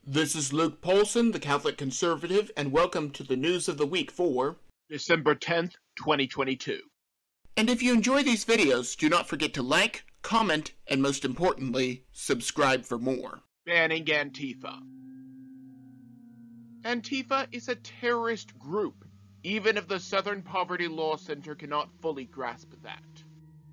This is Luke Paulson, the Catholic Conservative, and welcome to the News of the Week for December 10th, 2022. And if you enjoy these videos, do not forget to like, comment, and most importantly, subscribe for more. Banning Antifa. Antifa is a terrorist group, even if the Southern Poverty Law Center cannot fully grasp that.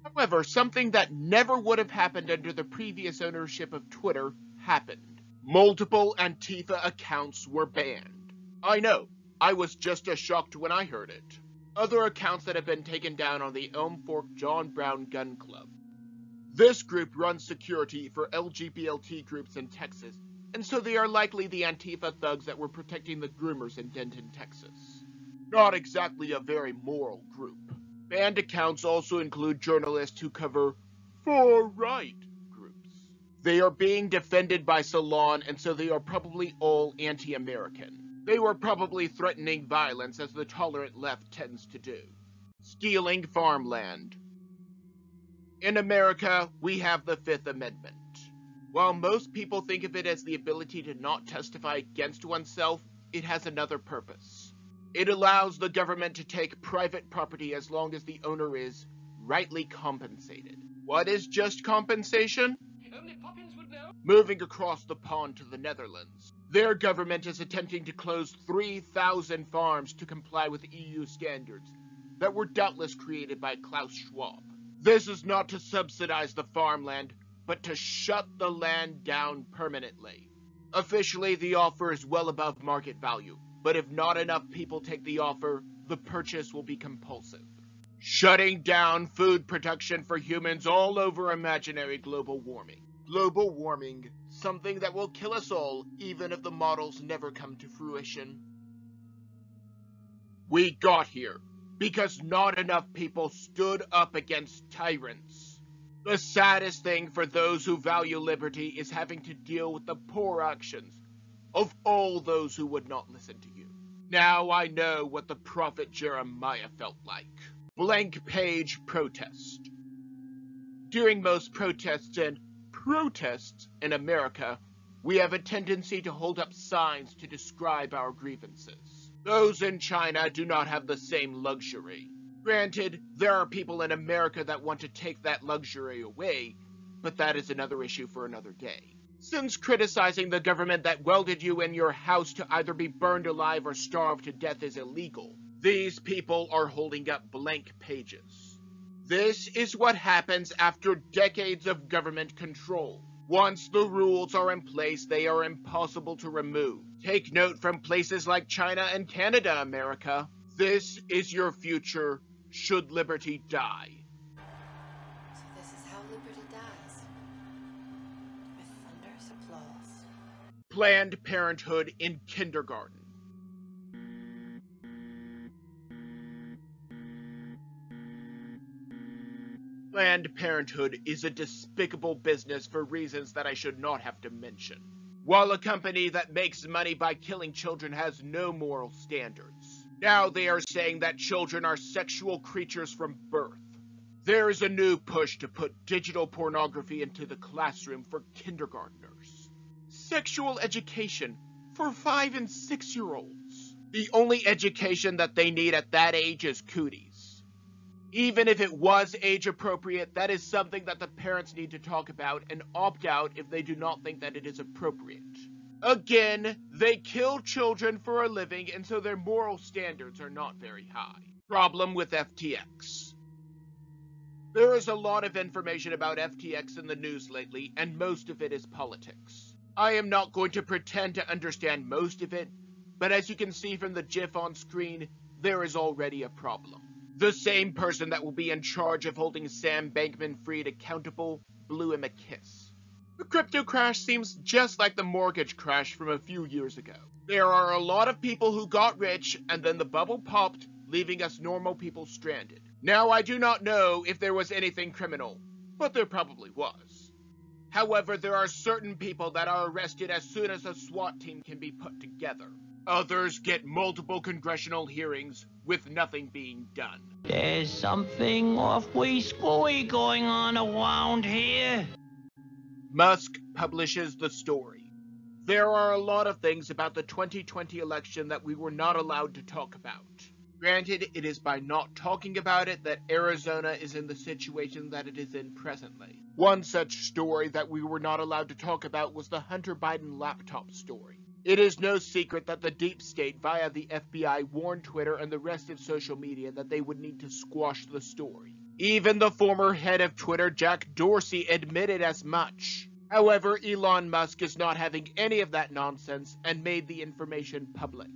However, something that never would have happened under the previous ownership of Twitter happened. Multiple Antifa accounts were banned. I know, I was just as shocked when I heard it. Other accounts that have been taken down on the Elm Fork John Brown Gun Club. This group runs security for LGBT groups in Texas, and so they are likely the Antifa thugs that were protecting the groomers in Denton, Texas. Not exactly a very moral group. Banned accounts also include journalists who cover far-right groups. They are being defended by Elon, and so they are probably all anti-American. They were probably threatening violence, as the tolerant left tends to do. Stealing farmland. In America, we have the Fifth Amendment. While most people think of it as the ability to not testify against oneself, it has another purpose. It allows the government to take private property as long as the owner is rightly compensated. What is just compensation? Only Poppins would know. Moving across the pond to the Netherlands, their government is attempting to close 3,000 farms to comply with EU standards that were doubtless created by Klaus Schwab. This is not to subsidize the farmland, but to shut the land down permanently. Officially, the offer is well above market value, but if not enough people take the offer, the purchase will be compulsive. Shutting down food production for humans all over imaginary global warming. Global warming, something that will kill us all, even if the models never come to fruition. We got here because not enough people stood up against tyrants. The saddest thing for those who value liberty is having to deal with the poor actions of all those who would not listen to you. Now I know what the prophet Jeremiah felt like. Blank page protest. During most protests in America, we have a tendency to hold up signs to describe our grievances. Those in China do not have the same luxury. Granted, there are people in America that want to take that luxury away, but that is another issue for another day. Since criticizing the government that welded you in your house to either be burned alive or starve to death is illegal, these people are holding up blank pages. This is what happens after decades of government control. Once the rules are in place, they are impossible to remove. Take note from places like China and Canada, America. This is your future, should liberty die. So this is how liberty dies. With thunderous applause. Planned Parenthood in kindergarten. Planned Parenthood is a despicable business for reasons that I should not have to mention. While a company that makes money by killing children has no moral standards, now they are saying that children are sexual creatures from birth. There is a new push to put digital pornography into the classroom for kindergartners. Sexual education for 5- and 6-year-olds. The only education that they need at that age is cooties. Even if it was age-appropriate, that is something that the parents need to talk about and opt out if they do not think that it is appropriate. Again, they kill children for a living, and so their moral standards are not very high. Problem with FTX. There is a lot of information about FTX in the news lately, and most of it is politics. I am not going to pretend to understand most of it, but as you can see from the GIF on screen, there is already a problem. The same person that will be in charge of holding Sam Bankman-Fried accountable blew him a kiss. The crypto crash seems just like the mortgage crash from a few years ago. There are a lot of people who got rich, and then the bubble popped, leaving us normal people stranded. Now, I do not know if there was anything criminal, but there probably was. However, there are certain people that are arrested as soon as a SWAT team can be put together. Others get multiple congressional hearings with nothing being done. There's something awfully screwy going on around here. Musk publishes the story. There are a lot of things about the 2020 election that we were not allowed to talk about. Granted, it is by not talking about it that Arizona is in the situation that it is in presently. One such story that we were not allowed to talk about was the Hunter Biden laptop story. It is no secret that the deep state via the FBI warned Twitter and the rest of social media that they would need to squash the story. Even the former head of Twitter, Jack Dorsey, admitted as much. However, Elon Musk is not having any of that nonsense and made the information public.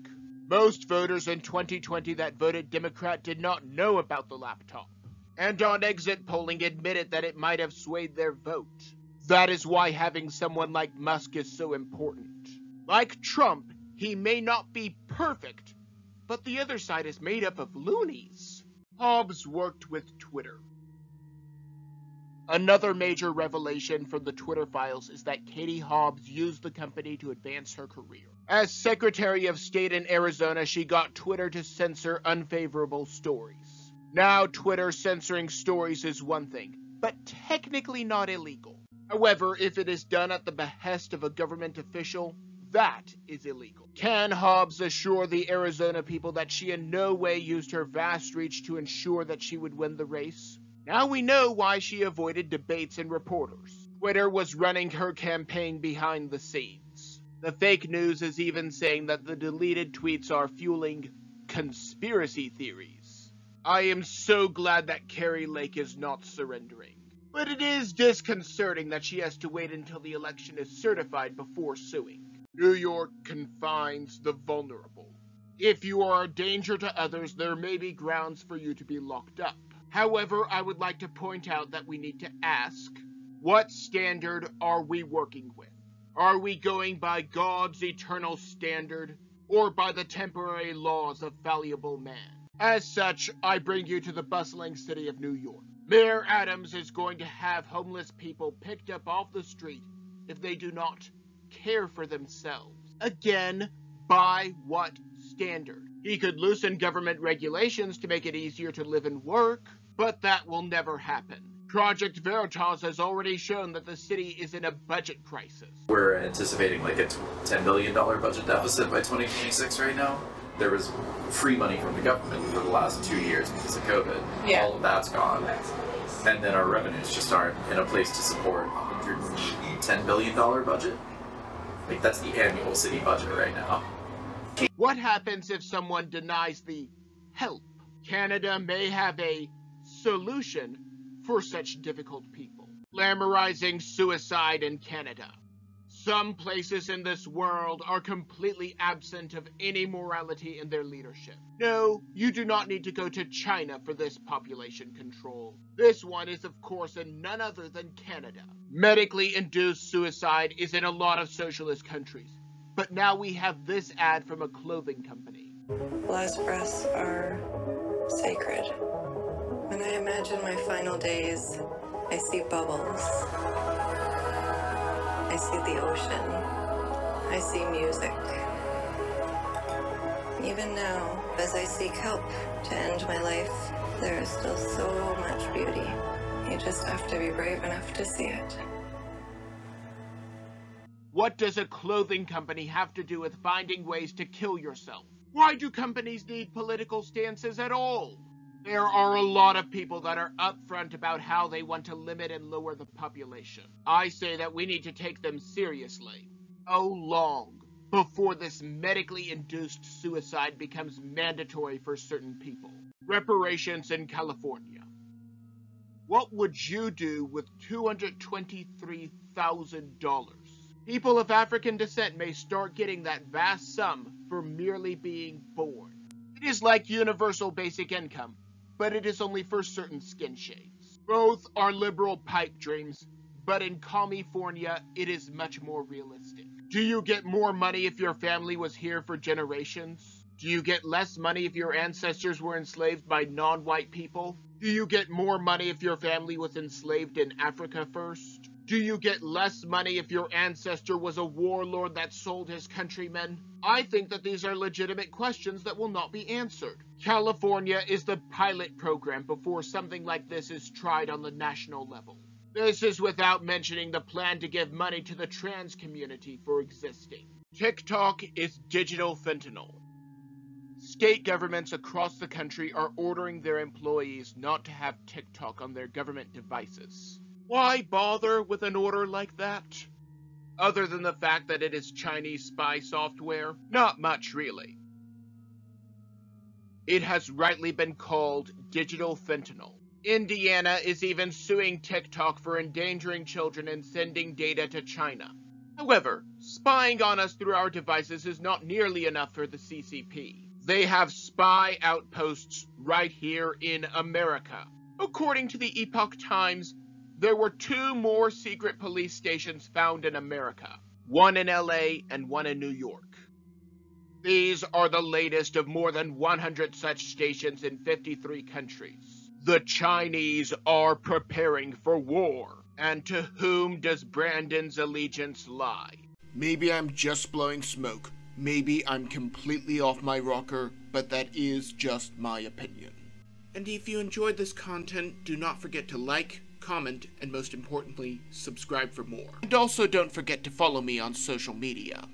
Most voters in 2020 that voted Democrat did not know about the laptop, and on exit polling admitted that it might have swayed their vote. That is why having someone like Musk is so important. Like Trump, he may not be perfect, but the other side is made up of loonies. Hobbs worked with Twitter. Another major revelation from the Twitter files is that Katie Hobbs used the company to advance her career. As Secretary of State in Arizona, she got Twitter to censor unfavorable stories. Now, Twitter censoring stories is one thing, but technically not illegal. However, if it is done at the behest of a government official, that is illegal. Can Hobbs assure the Arizona people that she in no way used her vast reach to ensure that she would win the race? Now we know why she avoided debates and reporters. Twitter was running her campaign behind the scenes. The fake news is even saying that the deleted tweets are fueling conspiracy theories. I am so glad that Kari Lake is not surrendering. But it is disconcerting that she has to wait until the election is certified before suing. New York confines the vulnerable. If you are a danger to others, there may be grounds for you to be locked up. However, I would like to point out that we need to ask, what standard are we working with? Are we going by God's eternal standard, or by the temporary laws of fallible man? As such, I bring you to the bustling city of New York. Mayor Adams is going to have homeless people picked up off the street if they do not care for themselves. Again, by what standard? He could loosen government regulations to make it easier to live and work, but that will never happen. Project Veritas has already shown that the city is in a budget crisis. We're anticipating like a $10 billion budget deficit by 2026 right now. There was free money from the government for the last 2 years because of COVID. Yeah. All of that's gone. And then our revenues just aren't in a place to support a $110 billion budget. Like, that's the annual city budget right now. What happens if someone denies the help? Canada may have a solution for such difficult people. Glamorizing suicide in Canada. Some places in this world are completely absent of any morality in their leadership. No, you do not need to go to China for this population control. This one is, of course, in none other than Canada. Medically induced suicide is in a lot of socialist countries. But now we have this ad from a clothing company. Last breaths are sacred. When I imagine my final days, I see bubbles. I see the ocean. I see music. Even now, as I seek help to end my life, there is still so much beauty. You just have to be brave enough to see it. What does a clothing company have to do with finding ways to kill yourself? Why do companies need political stances at all? There are a lot of people that are upfront about how they want to limit and lower the population. I say that we need to take them seriously. How long before this medically induced suicide becomes mandatory for certain people? Reparations in California. What would you do with $223,000? People of African descent may start getting that vast sum for merely being born. It is like universal basic income, but it is only for certain skin shades. Both are liberal pipe dreams, but in California, it is much more realistic. Do you get more money if your family was here for generations? Do you get less money if your ancestors were enslaved by non-white people? Do you get more money if your family was enslaved in Africa first? Do you get less money if your ancestor was a warlord that sold his countrymen? I think that these are legitimate questions that will not be answered. California is the pilot program before something like this is tried on the national level. This is without mentioning the plan to give money to the trans community for existing. TikTok is digital fentanyl. State governments across the country are ordering their employees not to have TikTok on their government devices. Why bother with an order like that? Other than the fact that it is Chinese spy software? Not much, really. It has rightly been called digital fentanyl. Indiana is even suing TikTok for endangering children and sending data to China. However, spying on us through our devices is not nearly enough for the CCP. They have spy outposts right here in America. According to the Epoch Times, there were 2 more secret police stations found in America, one in LA and one in New York. These are the latest of more than 100 such stations in 53 countries. The Chinese are preparing for war. And to whom does Brandon's allegiance lie? Maybe I'm just blowing smoke. Maybe I'm completely off my rocker, but that is just my opinion. And if you enjoyed this content, do not forget to like, comment, and most importantly, subscribe for more. And also don't forget to follow me on social media.